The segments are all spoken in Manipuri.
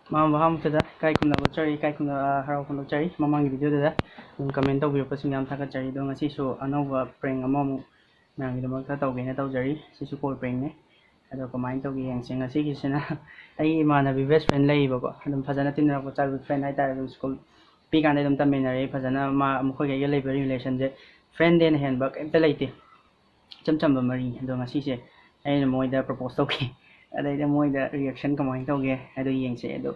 Mahamukada kai kumna chari kai kumna harau kumna chari mamang video da comment tau biru pasing yam thaka chari do ngasi so anova prank amamu nang do makta tau gena tau jari sisu call prank ne ado comment tau gi yang sing ngasi kisina ai mana bi best friend lei ba ko adum phajana tinna ko childhood friend ai ta dum school pi kan dum taminare phajana ma mkhoi ga lei relation je friend den hen ba emta leite cham cham ba mari ado ngasi se ai moi da propose tau ki adai da moi da reaction comment tau ge ado yeng se ado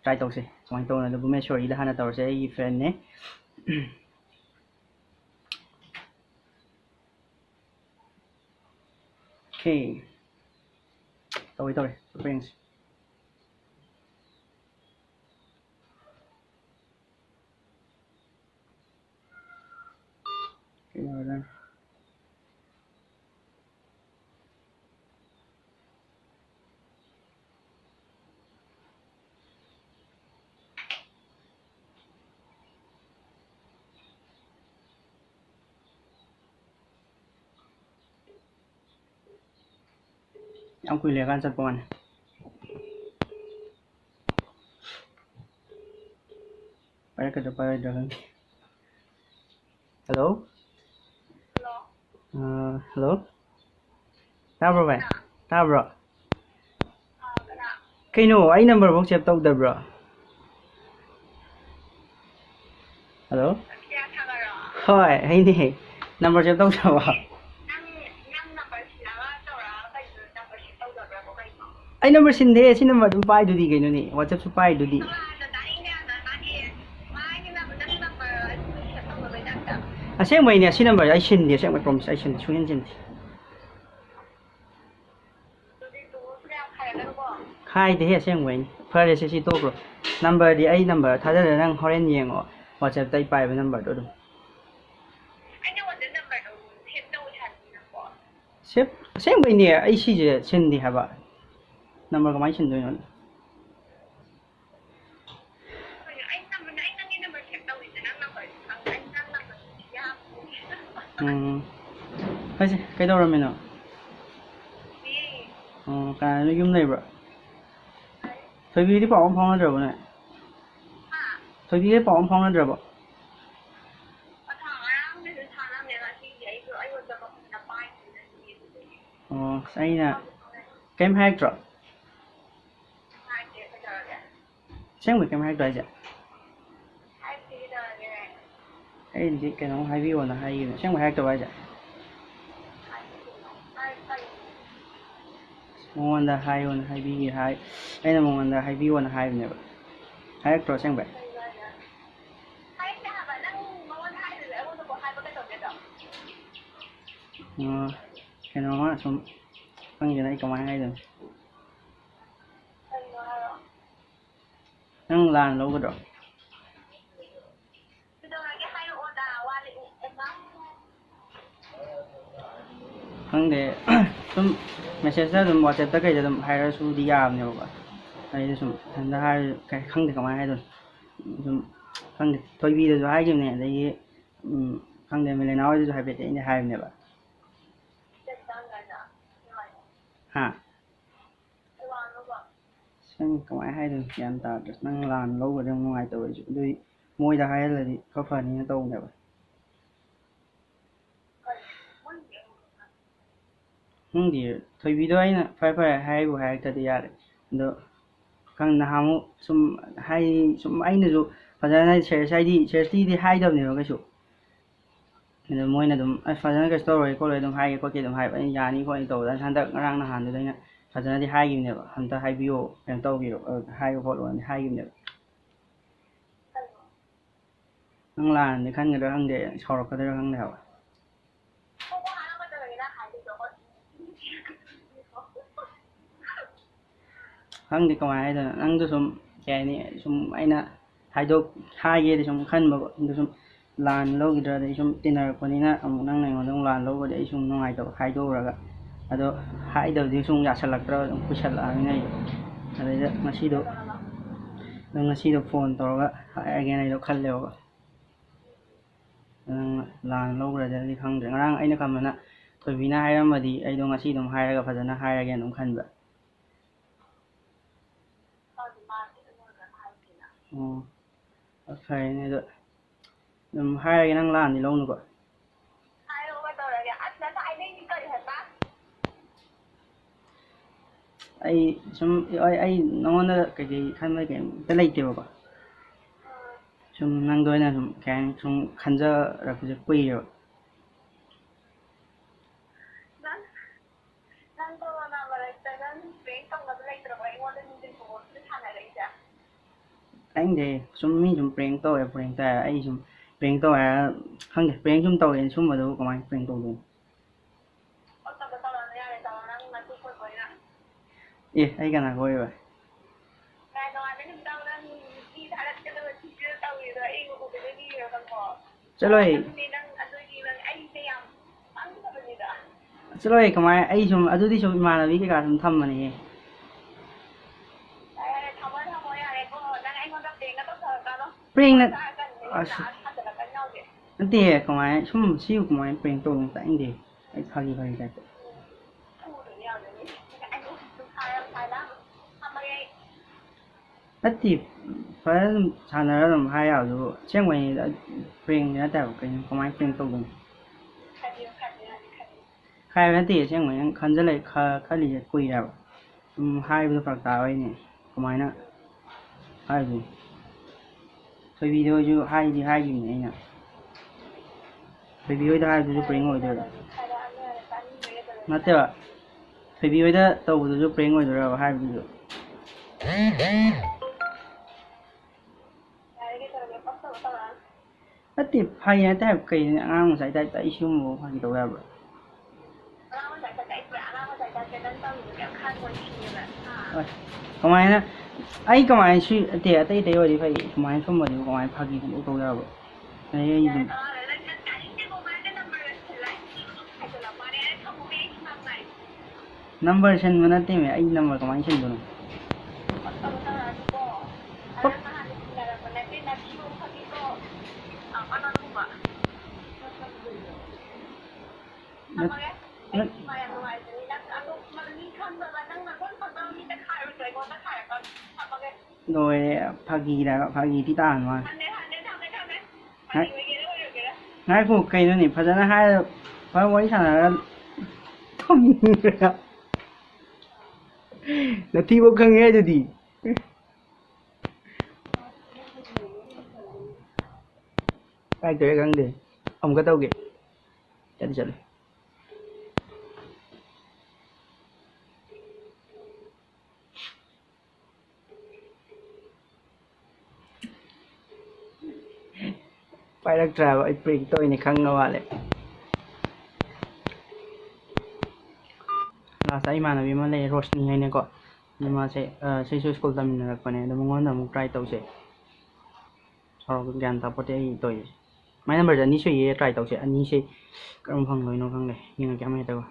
try tau se comment tau na do me sure ida hana tau se ai friend ne okay tau tau friends okay ang kuy lekan sa paman para ka para dalang hello hello tabro ba tabro kaino ai number box save tau da bro hello hoi ai ni number save tau da ba ai number sin de si number dum pai du di kaino ni whatsapp su pai du di aseng mai ni si number ai sin di aseng mai promise ai sin su hin sin khai de aseng mai phare se si to bro number di ai number tha da nang horen yengo whatsapp tai pai ba number do dum sep aseng mai ni ai si je sin di ha ba number ka mai sin do no Hei, cái đâu rồi mình ạ? Cái nó dùng này bro. Thôi vì đi bỏ ông phong nó rồi này. Thôi vì đi bỏ ông phong nó rồi bro. Say nè. Kem hack rồi. Sáng với kem hack rồi chứ. Ấy gì cái nó hay view là hay gì sáng với hack rồi chứ. Monganda hai on hai bi hai ai na monganda hai bi on hai ne ba hai to sang ba cái nó xong ăn gì đấy còn ai rồi ăn làn lâu cái đó ăn để 좀 메시지가 좀 WhatsApp cái 좀 hay su đi làm nhiều quá hay 좀 thành ra hay cái không thể comment hay rồi 좀 không thể thôi video rồi hay cái này đấy không thể mình nói rồi hay bị cái hay này bạn hả sang comment hay rồi giảm tạo được năng làm lâu ở trong ngoài tuổi đôi môi đã hay là có phần như tông này bạn thì thôi video ấy nè phải hay buổi hay thật là được khang nào mu sum hay sum ai nữa rồi phải là share đi hay đâu nữa cái số nên mỗi ngày đụng phải là cái story có lời đụng hay có cái đụng hay vậy nhà ní có cái tổ đang tham gia đang hàng được đấy nè phải là đi hay gì nữa tham gia hay video em tao video hay có luôn hay gì nữa năng là để khăn người đó khăn để sau đó có thể khăn nào khăn thì còn ai rồi năng tôi sum cái này sum ai nè hai đôi hai cái thì sum khăn mà tôi sum lan lâu cái đấy sum tin là con này ông năng này ông lan lâu cái đấy sum nó hai đôi rồi đó hai đôi thì sum giả sử lạc rồi ông cứ sử là này đấy ngasi do phone tao hai cái này nó khăn leo lan lâu rồi thì không được ngang anh nó cầm nó thôi vì nó hay lắm mà thì anh đâu ngasi đâu hay là phải nó hay là cái nó khăn vậy ꯑꯣ ꯐꯔꯦꯅꯦ ꯑꯗꯣ ꯑꯗꯨꯝ ꯍꯥꯏꯔꯒꯦ ꯅꯪ ꯂꯥꯛꯑꯅꯤ ꯂꯧꯅꯨꯀꯣ ꯑꯩ ꯁꯨꯝ ꯑꯩ ꯅꯉꯣꯟꯗ ꯀꯩꯀꯩ ꯈꯟꯕ ꯀꯩꯝꯇ ꯂꯩꯇꯦꯕꯀꯣ ꯁꯨꯝ ꯅꯪꯗ ꯑꯣꯏꯅ ꯁꯨꯝ ꯀꯩ ꯍꯥꯏꯅꯤ ꯁꯨꯝ ꯈꯟꯖꯔꯛꯄꯁꯦ ꯀꯨꯏꯔꯦꯕ ꯇꯥꯏꯅꯤꯡꯗꯦ ꯁꯨꯝ ꯃꯤ ꯁꯨꯝ ꯄ꯭ꯔꯦꯡ ꯇꯧꯋꯦ ꯄ꯭ꯔꯦꯡ ꯇꯧꯔꯦ ꯑꯩ ꯁꯨꯝ ꯄ꯭ꯔꯦꯡ ꯇꯧꯋꯦ ꯍꯥꯏꯔ ꯈꯪꯗꯦ ꯄ꯭ꯔꯦꯡ ꯁꯨꯝ ꯇꯧꯔꯦꯅ ꯁꯨꯝꯕꯗꯨꯕꯨ ꯀꯃꯥꯏꯅ ꯄ꯭ꯔꯦꯡ ꯇꯧꯗꯣꯏꯅꯣ ꯑꯦ ꯑꯩ ꯀꯅꯥ ꯀꯣꯏꯔꯤꯕ ꯆꯠꯂꯣꯍꯦ ꯆꯠꯂꯣꯍꯦ ꯀꯃꯥꯏꯅ ꯑꯩ ꯁꯨꯝ ꯑꯗꯨꯗꯤ ꯁꯨꯝ ꯏꯃꯥꯟꯅꯕꯤ ꯀꯩꯀꯥ ꯁꯨꯝ ꯊꯝꯕꯅꯦꯍꯦ ꯄ꯭ꯔꯦꯡ ꯑꯁ ꯅꯠꯇꯦꯍꯦ ꯀꯃꯥꯏꯅ ꯁꯨꯝ ꯁꯤꯕꯨ ꯀꯃꯥꯏꯅ ꯄ꯭ꯔꯦꯡ ꯇꯧꯗꯣꯏꯅꯣ ꯇꯥꯛꯅꯤꯡꯗꯦ ꯑꯩ ꯐꯥꯒꯤ ꯇꯥꯏꯞꯇ ꯅꯠꯇꯦ ꯐꯖꯅ ꯑꯗꯨꯝ ꯁꯥꯟꯅꯔꯒ ꯑꯗꯨꯝ ꯍꯥꯏ ꯌꯥꯕꯗꯨꯕꯨ ꯑꯁꯦꯡꯕꯩꯅꯤꯗ ꯄ꯭ꯔꯦꯡꯗꯤ ꯅꯠꯇꯦꯕ ꯀꯩꯅꯣ ꯀꯃꯥꯏꯅ ꯄ꯭ꯔꯦꯡ ꯇꯧꯗꯣꯏꯅꯣ ꯈꯥꯏꯕ ꯅꯠꯇꯦ ꯑꯁꯦꯡꯕꯩ ꯅꯪ ꯈꯜꯂꯤꯁꯦ ꯀꯨꯏꯔꯦꯕ ꯁꯨꯝ ꯍꯥꯏꯕꯗꯣ ꯐꯔꯛ ꯇꯥꯕꯩꯅꯦ ꯀꯃꯥꯏꯅ ꯍꯥꯏꯗꯣꯏꯅꯣ ꯊꯣꯏꯕꯤꯗ ꯑꯣꯏꯁꯨ ꯍꯥꯏꯗꯤ ꯍꯥꯏꯈꯤꯕꯅꯤ ꯑꯩꯅ ꯊꯣꯏꯕꯤ ꯍꯣꯏꯗ ꯍꯥꯏꯕꯗꯨꯁꯨ ꯄ꯭ꯔꯦꯡ ꯑꯣꯏꯗꯣꯏꯔꯣ ꯅꯠꯇꯦꯕ ꯊꯣꯏꯕꯤ ꯍꯣꯏꯗ ꯇꯧꯕꯗꯨꯁꯨ ꯄ꯭ꯔꯦꯡ ꯑꯣꯏꯗꯣꯏꯔꯕ ꯍꯥꯏꯕꯗꯨꯁꯨ ꯅꯠꯇꯦ ꯐꯥꯒꯤ ꯅꯠꯇꯦ ꯍꯥꯏꯕ ꯀꯩꯅꯣ ꯑꯉꯥꯡ ꯃꯆꯥꯏ ꯇꯥꯏꯞꯇ ꯑꯩ ꯁꯤꯒꯨꯝꯕ ꯐꯥꯒꯤ ꯇꯧ ꯌꯥꯕ꯭ꯔꯥ ꯀꯃꯥꯏꯅ ꯑꯩ ꯀꯃꯥꯏꯅ ꯑꯇꯩ ꯑꯇꯩ ꯑꯣꯏꯔꯗꯤ ꯐꯩ ꯀꯃꯥꯏꯅ ꯁꯨꯝꯕꯗꯨꯕꯨ ꯀꯃꯥꯏꯅ ꯐꯥꯒꯤ ꯇꯧ ꯌꯥꯕ꯭ꯔꯣ ꯑꯩ ꯑꯗꯨꯝ ꯅꯝꯕꯔ ꯁꯤꯟꯕ ꯅꯠꯇꯦꯃꯦ ꯑꯩ ꯅꯝꯕꯔ ꯀꯃꯥꯏꯅ ꯁꯤꯟꯗꯣꯏꯅꯣ ꯂꯣꯏꯔꯦ ꯐꯥꯒꯤ ꯇꯥꯍꯟ ꯃꯥꯜꯂꯦ ꯉꯥꯏꯈꯣ ꯀꯩꯅꯣꯅꯤ ꯐꯖꯅ ꯍꯥꯏꯔ ꯐꯖꯅ ꯋꯥꯔꯤ ꯁꯥꯟꯅꯔꯒ ꯅꯊꯤꯕꯧ ꯈꯪꯉꯦ ꯑꯗꯨꯗꯤ ꯀꯥꯏ ꯈꯪꯗꯦ ꯑꯃꯨꯛꯀ ꯇꯧꯒꯦ ꯆꯠꯂꯦ ꯄꯥꯏꯔꯛꯇ꯭ꯔꯦꯕ ꯑꯩ ꯄ꯭ꯔꯦꯡ ꯇꯧꯔꯤꯅꯦ ꯈꯪꯉ ꯃꯥꯜꯂꯦ ꯂꯥꯁꯇ ꯏꯃꯥꯟꯅꯕꯤ ꯑꯃ ꯂꯩ ꯔꯣꯁꯅꯤ ꯍꯥꯏꯅꯀꯣ ꯑꯗꯨ ꯃꯥꯁꯦ ꯁꯤꯁꯨ ꯁ꯭ꯀꯨꯜ ꯇꯝꯃꯤꯟꯅꯔꯛꯄꯅꯦ ꯑꯗꯣ ꯃꯉꯣꯟꯗ ꯑꯃꯨꯛ ꯇ꯭ꯔꯥꯏ ꯇꯧꯁꯦ ꯁꯥꯎꯔꯛꯄ ꯒ꯭ꯌꯥꯟ ꯇꯥꯄꯣꯠꯇꯦ ꯑꯩ ꯇꯧꯔꯤꯁꯦ ꯃꯥꯏ ꯅꯝꯕꯔꯁꯦ ꯑꯅꯤ ꯁꯨꯏꯌꯦ ꯇ꯭ꯔꯥꯏ ꯇꯧꯁꯦ ꯑꯅꯤꯁꯦ ꯀꯔꯝ ꯐꯪꯗꯣꯏꯅꯣ ꯈꯪꯗꯦ ꯌꯦꯡꯉꯛꯀꯦ ꯑꯃ ꯍꯦꯛꯇꯒ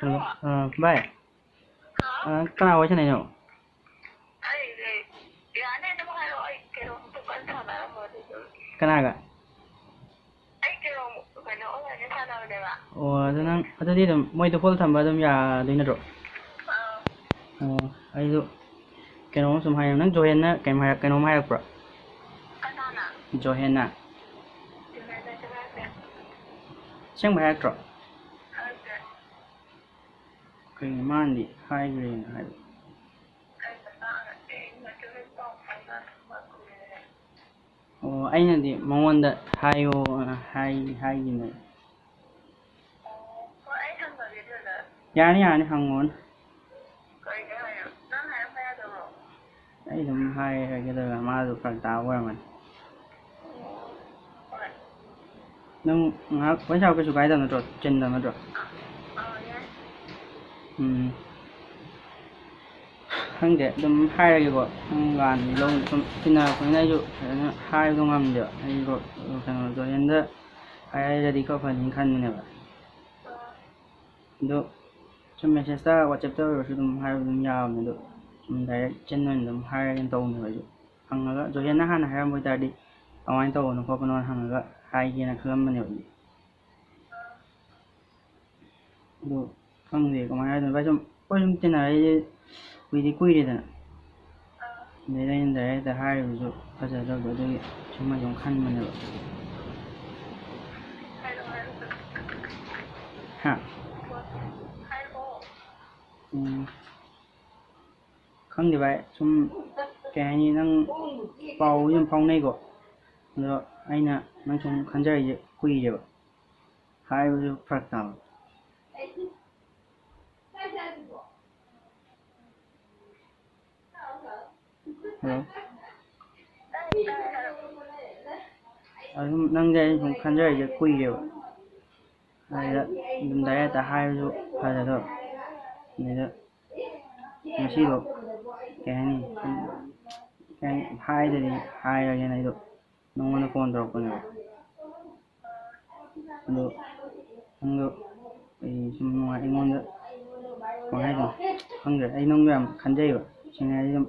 ꯍꯜꯂꯣ ꯚꯥꯏ ꯀꯅꯥ ꯋꯥꯔꯤ ꯁꯥꯟꯅꯩꯅꯣ ꯀꯅꯥꯒ ꯑꯣ ꯑꯗꯨ ꯅꯪ ꯑꯗꯨꯗꯤ ꯑꯗꯨꯝ ꯃꯣꯏꯗꯣ ꯍꯣꯜ ꯊꯝꯕ ꯑꯗꯨꯝ ꯌꯥꯗꯣꯏ ꯅꯠꯇ꯭ꯔꯣ ꯑꯣ ꯑꯩꯁꯨ ꯀꯩꯅꯣꯝ ꯁꯨꯝ ꯍꯥꯏ ꯅꯪ ꯖꯣꯍꯦꯟꯅ ꯀꯩꯅꯣꯝ ꯍꯥꯏꯔꯛꯄ꯭ꯔꯣ ꯖꯣꯍꯦꯟꯅ ꯑꯁꯦꯡꯕ ꯍꯥꯏꯔꯛꯇ꯭ꯔꯣ ꯀꯩꯅꯣ ꯃꯥꯅꯗꯤ ꯍꯥꯏꯈ꯭ꯔꯦꯅ ꯍꯥꯏꯕ ꯑꯣ ꯑꯩꯅꯗꯤ ꯃꯉꯣꯟꯗ ꯍꯥꯏꯌꯣꯅ ꯍꯥꯏꯈꯤꯕꯅꯦ ꯌꯥꯅꯤ ꯍꯪꯉꯣꯅ ꯑꯩ ꯑꯗꯨꯝ ꯍꯥꯏꯔꯒꯦꯗꯧꯔ ꯃꯥꯗꯣ ꯐꯔꯛ ꯇꯥꯕ ꯑꯣꯏꯔꯝꯒꯅꯤ ꯅꯪ ꯉꯥꯏꯍꯥꯛ ꯋꯥꯔꯤ ꯁꯥꯕ ꯀꯩꯁꯨ ꯀꯥꯏꯗꯕ ꯅꯠꯇ꯭ꯔꯣ ꯆꯤꯟꯗꯕ ꯅꯠꯇ꯭ꯔꯣ ꯈꯪꯗꯦ ꯑꯗꯨꯝ ꯍꯥꯏꯔꯒꯦꯀꯣ ꯅꯪ ꯂꯥꯟꯗꯤ ꯂꯧ ꯁꯨꯝ ꯇꯤꯟꯅꯔꯛꯄꯅꯤꯅ ꯑꯩꯁꯨ ꯐꯖꯅ ꯍꯥꯏꯕꯗꯣ ꯉꯝꯗꯦꯕ ꯑꯩꯁꯨ ꯀꯩꯅꯣ ꯖꯣꯍꯦꯟꯗ ꯍꯥꯏꯔꯗꯤ ꯈꯔ ꯐꯅꯤ ꯈꯟꯕꯅꯦꯕ ꯑꯗꯣ ꯁꯨꯝ ꯃꯦꯁꯦꯖꯇ ꯋꯥꯆꯦꯞꯇ ꯑꯣꯏꯔꯁꯨ ꯑꯗꯨꯝ ꯍꯥꯏꯕ ꯑꯗꯨꯝ ꯌꯥꯕꯅꯦ ꯑꯗꯣ ꯁꯨꯝ ꯗꯥꯏꯔꯦꯛ ꯆꯤꯟ ꯑꯣꯏꯅ ꯑꯗꯨꯝ ꯍꯥꯏꯔꯒꯦꯅ ꯇꯧꯕꯅꯦꯕ ꯑꯩꯁꯨ ꯍꯪꯉꯒ ꯖꯣꯍꯦꯟꯅ ꯍꯥꯟꯅ ꯍꯥꯏꯔꯝꯕ ꯑꯣꯏꯇꯥꯔꯗꯤ ꯀꯃꯥꯏꯅ ꯇꯧꯕꯅꯣ ꯈꯣꯠꯄꯅꯣ ꯍꯪꯉꯒ ꯍꯥꯏꯒꯦꯅ ꯈꯜꯂꯝꯕꯅꯦꯕ ꯑꯗꯨ ꯈꯪꯗꯦ ꯀꯃꯥꯏꯅ ꯍꯥꯏꯗꯣꯏꯅꯣ ꯚꯥꯏ ꯁꯨꯝ ꯑꯩꯈꯣꯏ ꯁꯨꯝ ꯇꯤꯟꯅꯔꯛꯏꯁꯦ ꯀꯨꯏꯔꯦꯗꯅ ꯑꯗꯩꯗ ꯑꯩꯅ ꯗꯥꯏꯔꯦꯛꯇ ꯍꯥꯏꯔꯤꯕꯁꯨ ꯐꯖꯗꯕꯗꯣ ꯑꯗꯨꯒꯤ ꯁꯨꯝ ꯑꯩ ꯁꯨꯝ ꯈꯟꯕꯅꯦꯕ ꯍꯥ ꯈꯪꯗꯦ ꯚꯥꯏ ꯁꯨꯝ ꯀꯩ ꯍꯥꯏꯅꯤ ꯅꯪ ꯄꯥꯎꯕꯨꯗꯤ ꯑꯗꯨꯝ ꯐꯥꯎꯅꯩꯀꯣ ꯑꯗꯣ ꯑꯩꯅ ꯅꯪ ꯁꯨꯝ ꯈꯟꯖꯔꯤꯁꯦ ꯀꯨꯏꯔꯦꯕ ꯍꯥꯏꯕꯁꯨ ꯐꯔꯛ ꯇꯥꯕ ꯍꯜꯂꯣ ꯑꯗꯨꯝ ꯅꯪꯁꯦ ꯑꯩ ꯁꯨꯝ ꯈꯟꯖꯔꯤꯁꯦ ꯀꯨꯏꯔꯦꯕ ꯑꯗꯨꯗ ꯑꯗꯨꯝ ꯗꯥꯏꯔꯦꯛꯇ ꯍꯥꯏꯕꯁꯨ ꯐꯖꯗꯕ ꯑꯗꯨꯗ ꯉꯁꯤꯗꯣ ꯀꯩ ꯍꯥꯏꯅꯤ ꯍꯥꯏꯗꯗꯤ ꯍꯥꯏꯔꯒꯦꯅ ꯑꯩꯗꯣ ꯅꯉꯣꯟꯗ ꯐꯣꯟ ꯇꯧꯔꯛꯄꯅꯦꯕ ꯑꯗꯣ ꯅꯪꯗꯣ ꯑꯩ ꯁꯨꯝ ꯅꯨꯡꯉꯥꯏ ꯑꯩꯉꯣꯟꯗ ꯀꯃꯥꯏ ꯍꯥꯏꯗꯣꯏꯅꯣ ꯈꯪꯗ꯭ꯔꯦ ꯑꯩ ꯅꯪꯗꯣ ꯌꯥꯝ ꯈꯟꯖꯩꯕ ꯁꯦꯡꯅ ꯍꯥꯏꯔꯗꯤ ꯑꯗꯨꯝ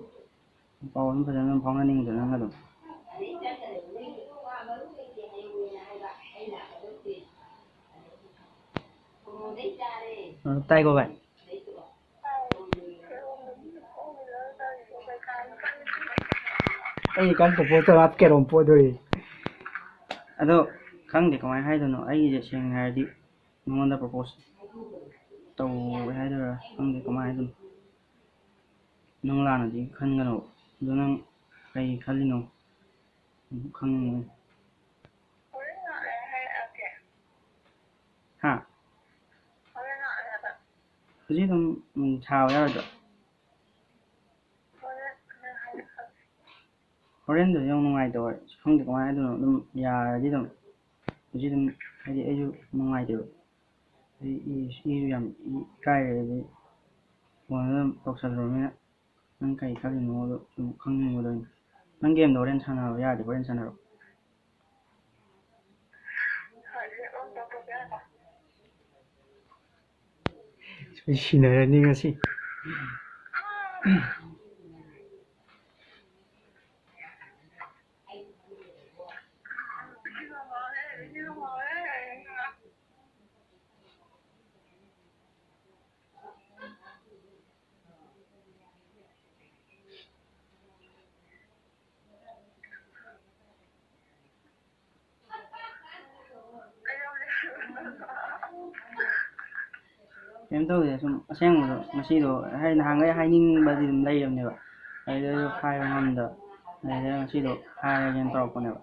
ꯄꯥꯎ ꯑꯗꯨꯝ ꯐꯖꯅ ꯑꯗꯨꯝ ꯐꯥꯎꯅꯅꯤꯡꯕꯗꯣ ꯅꯪ ꯑꯗꯨꯝ ꯇꯥꯏꯀꯣ ꯚꯥꯏ ꯑꯩ ꯀꯥꯟ ꯄꯣꯠꯇꯣ ꯍꯥꯞꯀꯦꯔꯣꯝ ꯄꯣꯗꯣꯏ ꯑꯗꯣ ꯈꯪꯗꯦ ꯀꯃꯥꯏꯅ ꯍꯥꯏꯗꯣꯏꯅꯣ ꯑꯩꯒꯤꯁꯦ ꯁꯦꯡꯅ ꯍꯥꯏꯔꯗꯤ ꯅꯉꯣꯟꯗ ꯄ꯭ꯔꯄꯣꯁ ꯇꯧꯋꯦ ꯍꯥꯏꯗꯣꯏꯔꯥ ꯈꯪꯗꯦ ꯀꯃꯥꯏꯅ ꯍꯥꯏꯗꯣꯏꯅꯣ ꯅꯪ ꯂꯥꯟꯅꯗꯤ ꯈꯟꯒꯅꯣ ꯑꯗꯣ ꯅꯪ ꯀꯩ ꯈꯜꯂꯤꯅꯣ ꯈꯪꯅꯤꯡꯉꯦ ꯍꯥ ꯍꯧꯖꯤꯛ ꯑꯗꯨꯝ ꯁꯥꯕ ꯌꯥꯔꯣꯏꯗ꯭ꯔꯣ ꯍꯣꯔꯦꯟꯗꯨꯗꯤ ꯌꯥꯝ ꯅꯨꯡꯉꯥꯏꯇꯕ ꯈꯪꯗꯦ ꯀꯃꯥꯏꯅ ꯍꯥꯏꯗꯣꯏꯅꯣ ꯑꯗꯨꯝ ꯌꯥꯔꯗꯤ ꯑꯗꯨꯝ ꯍꯧꯖꯤꯛ ꯑꯗꯨꯝ ꯍꯥꯏꯗꯤ ꯑꯩꯁꯨ ꯅꯨꯡꯉꯥꯏꯇꯦꯕ ꯏꯁꯨ ꯌꯥꯝ ꯏꯀꯥꯏꯔꯦ ꯑꯗꯩ ꯐꯣꯟꯗ ꯑꯗꯨꯝ ꯇꯧꯁꯜꯂꯨꯔꯕꯅꯤꯅ ꯅꯪ ꯀꯩ ꯈꯜꯂꯤꯅꯣꯗꯣ ꯁꯨꯝ ꯈꯪꯅꯤꯡꯕꯗꯣ ꯅꯪ ꯒꯦꯝꯗꯣ ꯍꯣꯔꯦꯟ ꯁꯥꯟꯅꯕ ꯌꯥꯔꯗꯤ ꯍꯣꯔꯦꯟ ꯁꯥꯟꯅꯔꯣ ꯁꯤꯟꯅꯔꯅꯤ ꯉꯁꯤ ꯀꯩꯝ ꯇꯧꯗꯦ ꯁꯨꯝ ꯑꯁꯦꯡꯕꯗꯣ ꯉꯁꯤꯗꯣ ꯅꯍꯥꯟꯈꯩ ꯍꯥꯏꯅꯤꯡꯕꯗꯤ ꯑꯗꯨꯝ ꯂꯩꯔꯕꯅꯦꯕ ꯑꯗꯨꯗꯁꯨ ꯍꯥꯏꯕ ꯉꯝꯗꯕ ꯑꯗꯨꯗ ꯉꯁꯤꯗꯣ ꯍꯥꯏꯔꯒꯦꯅ ꯇꯧꯔꯛꯄꯅꯦꯕ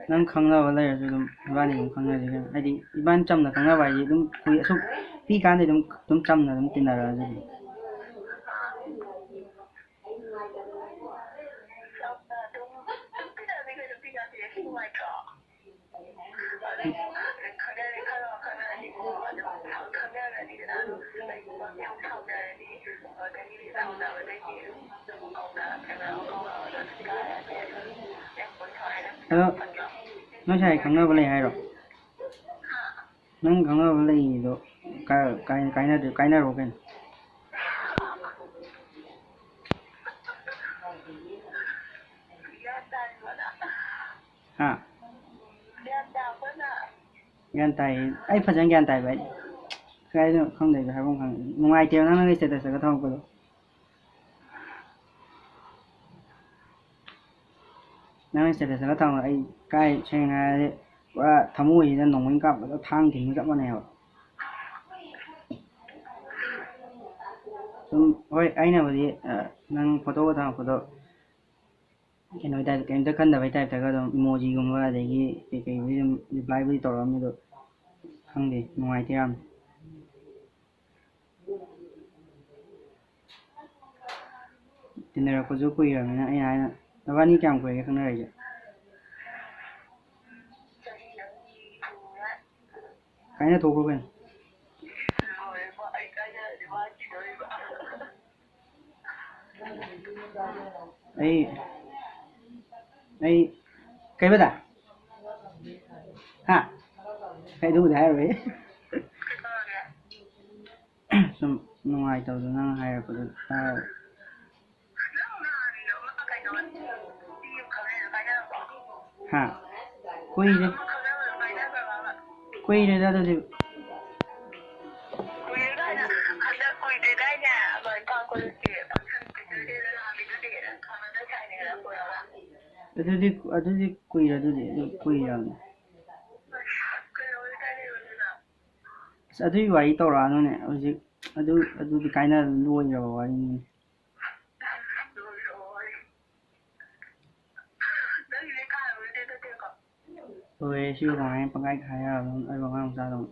ꯅꯪ ꯈꯪꯅꯕ ꯂꯩꯔꯁꯨ ꯑꯗꯨꯝ ꯏꯕꯥꯅꯤ ꯑꯗꯨꯝ ꯈꯪꯅꯔꯁꯤ ꯀꯩꯅꯣ ꯍꯥꯏꯗꯤ ꯏꯕꯥꯅꯤ ꯆꯝꯅ ꯈꯪꯅꯕ ꯍꯥꯏꯁꯦ ꯑꯗꯨꯝ ꯑꯁꯨꯛ ꯄꯤꯀꯥꯟꯗꯤ ꯑꯗꯨꯝ ꯆꯝꯅ ꯑꯗꯨꯝ ꯇꯤꯟꯅꯔꯛꯑꯁꯤ ꯑꯗꯨꯝ ꯑꯗꯣ ꯅꯣꯏ ꯁꯥꯏ ꯈꯪꯅꯕ ꯂꯩ ꯍꯥꯏꯔꯣ ꯅꯪ ꯈꯪꯅꯕ ꯂꯩꯗꯣ ꯀꯥꯏꯅꯔꯣ ꯀꯩꯅꯣ ꯍꯥ ꯒ꯭ꯌꯥꯟ ꯇꯥꯏꯌꯦ ꯑꯩ ꯐꯖꯅ ꯒ꯭ꯌꯥꯟ ꯇꯥꯏ ꯚꯥꯏ ꯀꯥꯏꯗꯅꯣ ꯈꯪꯗꯦꯁꯨ ꯍꯥꯏꯐꯝ ꯈꯪꯗꯦ ꯅꯨꯡꯉꯥꯏꯇꯦꯕ ꯅꯪꯅ ꯏꯁꯇꯦꯇꯁꯇꯒ ꯊꯝꯃꯛꯄꯗꯣ ꯅꯪꯅ ꯏꯁꯇꯦꯇꯁꯇꯒ ꯊꯝꯃꯛꯄꯗꯣ ꯑꯩ ꯀꯥꯏ ꯁꯦꯡꯅ ꯍꯥꯏꯔꯗꯤ ꯄꯨꯔꯥ ꯊꯃꯣꯏꯁꯤꯗ ꯅꯣꯡꯃꯩ ꯀꯥꯞꯄꯗ ꯊꯥꯡ ꯊꯤꯟꯕ ꯆꯞ ꯃꯥꯟꯅꯩꯕ ꯁꯨꯝ ꯍꯣꯏ ꯑꯩꯅꯕꯨꯗꯤ ꯅꯪ ꯐꯣꯇꯣꯒ ꯊꯝꯃꯛꯄꯗꯣ ꯀꯩꯅꯣ ꯇꯥꯏꯞ ꯀꯩꯝꯇ ꯈꯟꯗꯕꯩ ꯇꯥꯏꯞꯇꯒ ꯑꯗꯨꯝ ꯏꯃꯣꯖꯤꯒꯨꯝꯕ ꯑꯗꯒꯤ ꯀꯩꯀꯩꯕꯨꯗꯤ ꯑꯗꯨꯝ ꯔꯤꯄ꯭ꯂꯥꯏꯕꯨꯗꯤ ꯇꯧꯔꯛꯑꯝꯃꯤ ꯑꯗꯣ ꯈꯪꯗꯦ ꯅꯨꯡꯉꯥꯏꯇꯦ ꯌꯥꯝ ꯇꯤꯟꯅꯔꯛꯄꯁꯨ ꯀꯨꯏꯔꯕꯅꯤꯅ ꯑꯩꯅ ꯍꯥꯏꯅ ꯅꯕꯥꯅꯤ ꯀꯌꯥꯝ ꯀꯨꯏꯔꯒꯦ ꯈꯪꯅꯔꯛꯏꯁꯦ ꯀꯥꯏꯅ ꯊꯣꯛꯈ꯭ꯔꯣ ꯀꯩꯅꯣ ꯑꯩ ꯀꯩꯕꯗ ꯍꯥ ꯑꯩ ꯑꯗꯨꯕꯨꯗꯤ ꯍꯥꯏꯔꯣꯏ Some no I told them higher for the ha. Queen, that is it queer, queer. I do you wait around it? Was it? I do the kind of lawyer. I mean, tôi chưa có ai bằng anh khai à, ai bằng anh sao đâu.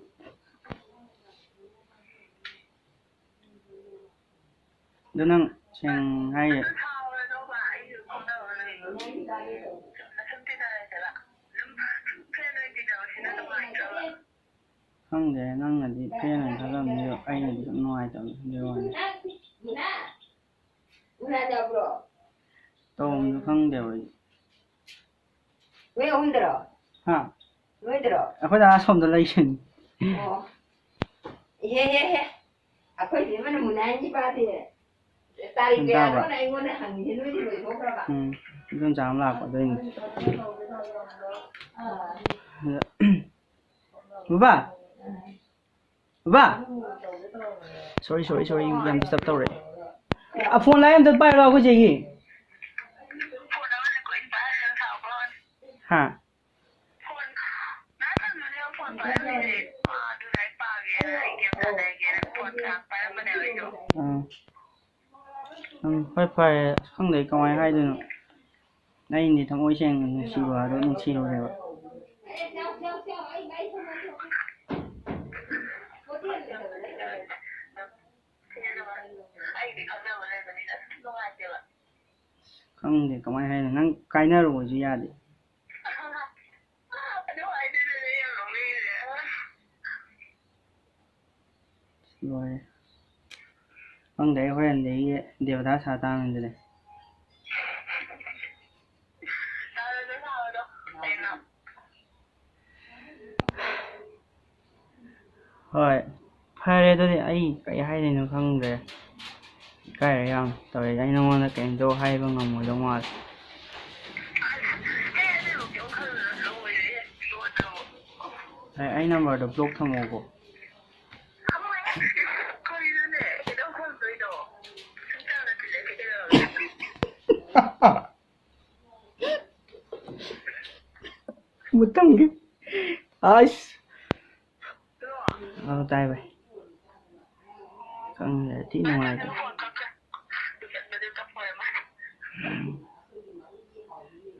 Đó năng xem hay vậy. Không để năng là gì thế này sao làm nhiều anh là cũng ngoài tao nhiều rồi. Tôm không đều. 왜 힘들어? 하. 왜 들어? 아빠다 손들레이션. 예예예. 아빠 이제는 문화인지 봐대. 딸이 배우는 이거는 한 일을 못 들어가. 이건 잠 나거든. Baba. Baba. Sorry, yang disturb tau rồi. À phone lại em được bài rồi cái gì? Hả? Phải không để câu ai hay được. Đây thì thằng ôi sen xì vào đó nó xì đâu rồi. Không để câu ai hay là năng cái nào rồi gì à đi. Rồi. Không để quen để điều đá xà tan rồi này. Rồi, hai đây thì ấy cái hai này nó không để cái này không, tại vì anh nó là kèm cho hai bên ngầm ở trong ngoài. Đây anh nằm vào đập lốc thằng mồ của. Một tầng cái, ai? Tay vậy. Không để tí ngoài thôi.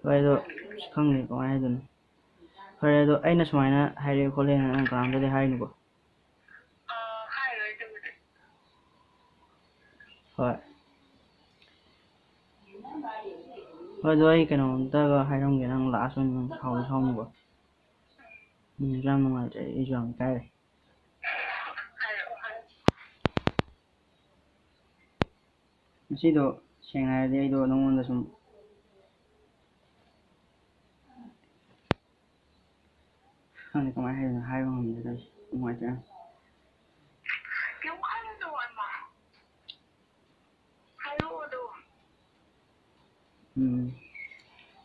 Vậy rồi, không để có ai rồi. Vậy rồi, anh là xoay na, hai đứa có lên anh làm cho đây hai nữa. Rồi. Vậy rồi, cái nó ta có hai trong cái năng lá xuống hầu xong rồi. Ra ngoài chạy dọn cái này. Sido 생활에 대해도 너무나 좀 아니 그만 해도 하용합니다. 맞아.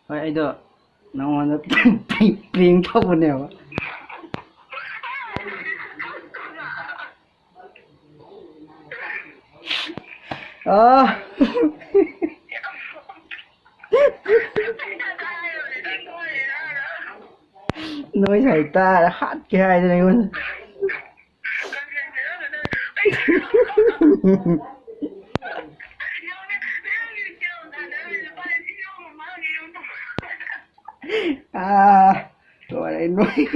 vậy được nó nó tiếng không có nhiều nói thầy ta đã hát cái hai này luôn. À rồi này nói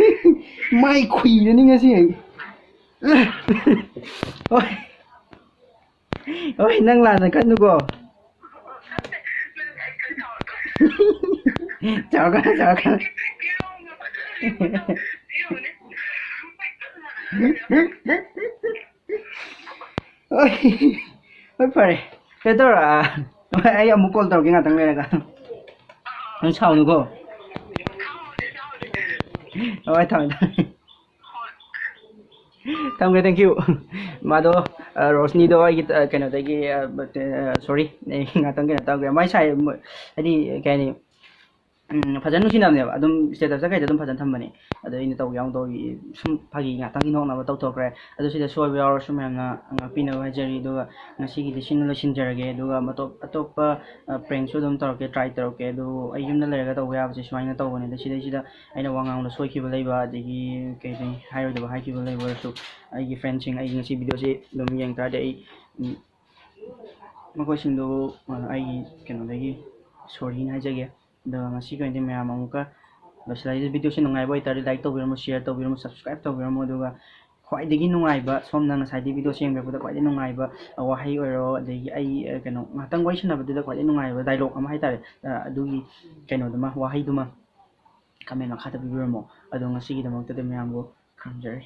mai quỷ nữa nghe gì ôi ôi năng làm là cất nữa chào con ôi ôi phải thế tôi là ai một con tàu kia ngã thằng này cả nó sao nữa cô ôi thằng thằng cái thank you mà đồ Rosnido ꯑꯩꯒꯤ ꯀꯩꯅꯣꯗꯒꯤ ꯁꯣꯔꯤ ꯉꯥꯛꯇꯪ ꯀꯩꯅꯣ ꯇꯧꯒ꯭ꯔꯦ ꯃꯥꯏ ꯁꯥꯏ ꯍꯥꯏꯗꯤ ꯀꯩ ꯍꯥꯏꯅꯤ ꯐꯖꯅ ꯅꯨꯡꯁꯤꯅꯕꯅꯦꯕ ꯑꯗꯨꯝ ꯁ꯭ꯇꯦꯇꯁꯇ ꯀꯩꯗ ꯑꯗꯨꯝ ꯐꯖꯅ ꯊꯝꯕꯅꯦ ꯑꯗꯣ ꯑꯩꯅ ꯇꯧꯒꯦ ꯌꯥꯎꯅ ꯇꯧꯒꯤ ꯁꯨꯝ ꯐꯥꯒꯤ ꯉꯥꯛꯇꯪꯒꯤ ꯅꯣꯛꯅꯕ ꯇꯧꯊꯣꯛꯈ꯭ꯔꯦ ꯑꯗꯣ ꯁꯤꯗ ꯁꯣꯏꯕ ꯌꯥꯎꯔꯁꯨ ꯃꯌꯥꯝꯅ ꯉꯥꯛꯄꯤꯅꯕ ꯍꯥꯏꯖꯔꯤ ꯑꯗꯨꯒ ꯉꯁꯤꯒꯤꯗꯤ ꯁꯤꯅ ꯂꯣꯏꯁꯤꯟꯖꯔꯒꯦ ꯑꯗꯨꯒ ꯑꯇꯣꯞꯄ ꯄ꯭ꯔꯦꯡꯁꯨ ꯑꯗꯨꯝ ꯇꯧꯔꯛꯀꯦ ꯇ꯭ꯔꯥꯏ ꯇꯧꯔꯛꯀꯦ ꯑꯗꯨ ꯑꯩ ꯌꯨꯝꯗ ꯂꯩꯔꯒ ꯇꯧꯕ ꯌꯥꯕꯁꯦ ꯁꯨꯃꯥꯏꯅ ꯇꯧꯕꯅꯦ ꯑꯗ ꯁꯤꯗꯩꯁꯤꯗ ꯑꯩꯅ ꯋꯥ ꯉꯥꯡꯕꯗ ꯁꯣꯏꯈꯤꯕ ꯂꯩꯕ ꯑꯗꯒꯤ ꯀꯩ ꯍꯥꯏꯔꯣꯏꯗꯕ ꯍꯥꯏꯈꯤꯕ ꯂꯩꯕ ꯑꯣꯏꯔꯁꯨ ꯑꯩꯒꯤ ꯐ꯭ꯔꯦꯟꯁꯤꯡ ꯑꯩ ꯉꯁꯤ ꯚꯤꯗꯤꯑꯣꯁꯤ ꯑꯗꯨꯝ ꯌꯦꯡ ꯇꯥꯔꯗꯤ ꯑꯩ ꯃꯈꯣꯏꯁꯤꯡꯗꯨ ꯑꯩꯒꯤ ꯀꯩꯅꯣꯗꯒꯤ ꯁꯣꯔꯤꯅ ꯍꯥꯏꯖꯒꯦ ꯑꯗꯨꯒ ꯉꯁꯤꯒꯤ ꯑꯣꯏꯅꯗꯤ ꯃꯌꯥꯝ ꯑꯃꯨꯛꯀ ꯂꯣꯏꯁꯤꯜꯂꯛꯏꯁꯦ ꯚꯤꯗꯤꯑꯣꯁꯤ ꯅꯨꯡꯉꯥꯏꯕ ꯑꯣꯏꯇꯥꯔꯗꯤ ꯂꯥꯏꯛ ꯇꯧꯕꯤꯔꯝꯃꯨ ꯁꯤꯌꯔ ꯇꯧꯕꯤꯔꯝꯃꯨ ꯁꯕꯁꯀ꯭ꯔꯥꯏꯕ ꯇꯧꯕꯤꯔꯝꯃꯨ ꯑꯗꯨꯒ ꯈ꯭ꯋꯥꯏꯗꯒꯤ ꯅꯨꯡꯉꯥꯏꯕ ꯁꯣꯝꯅ ꯉꯁꯥꯏꯗꯤ ꯚꯤꯗꯤꯑꯣ ꯌꯦꯡꯕꯤꯔꯛꯄꯗ ꯈ꯭ꯋꯥꯏꯗꯒꯤ ꯅꯨꯡꯉꯥꯏꯕ ꯋꯥꯍꯩ ꯑꯣꯏꯔꯣ ꯑꯗꯒꯤ ꯑꯩ ꯀꯩꯅꯣ ꯉꯥꯛꯇꯪ ꯋꯥꯔꯤ ꯁꯥꯟꯅꯕꯗꯨꯗ ꯈ꯭ꯋꯥꯏꯗꯒꯤ ꯅꯨꯡꯉꯥꯏꯕ ꯗꯥꯏꯂꯣഗ് ꯑꯃ ꯍꯥꯏꯇꯥꯔꯦ ꯑꯗꯨꯒꯤ ꯀꯩꯅꯣꯗꯨꯃ ꯋꯥꯍꯩꯗꯨꯃ ꯀꯃꯦꯟ ꯃꯈꯥꯗ ꯄꯤꯕꯤꯔꯝꯃꯣ ꯑꯗꯣ ꯉꯁꯤꯒꯤꯗꯃꯛꯇꯗꯤ ꯃꯌꯥꯝꯕꯨ ꯈꯪꯖꯔꯤ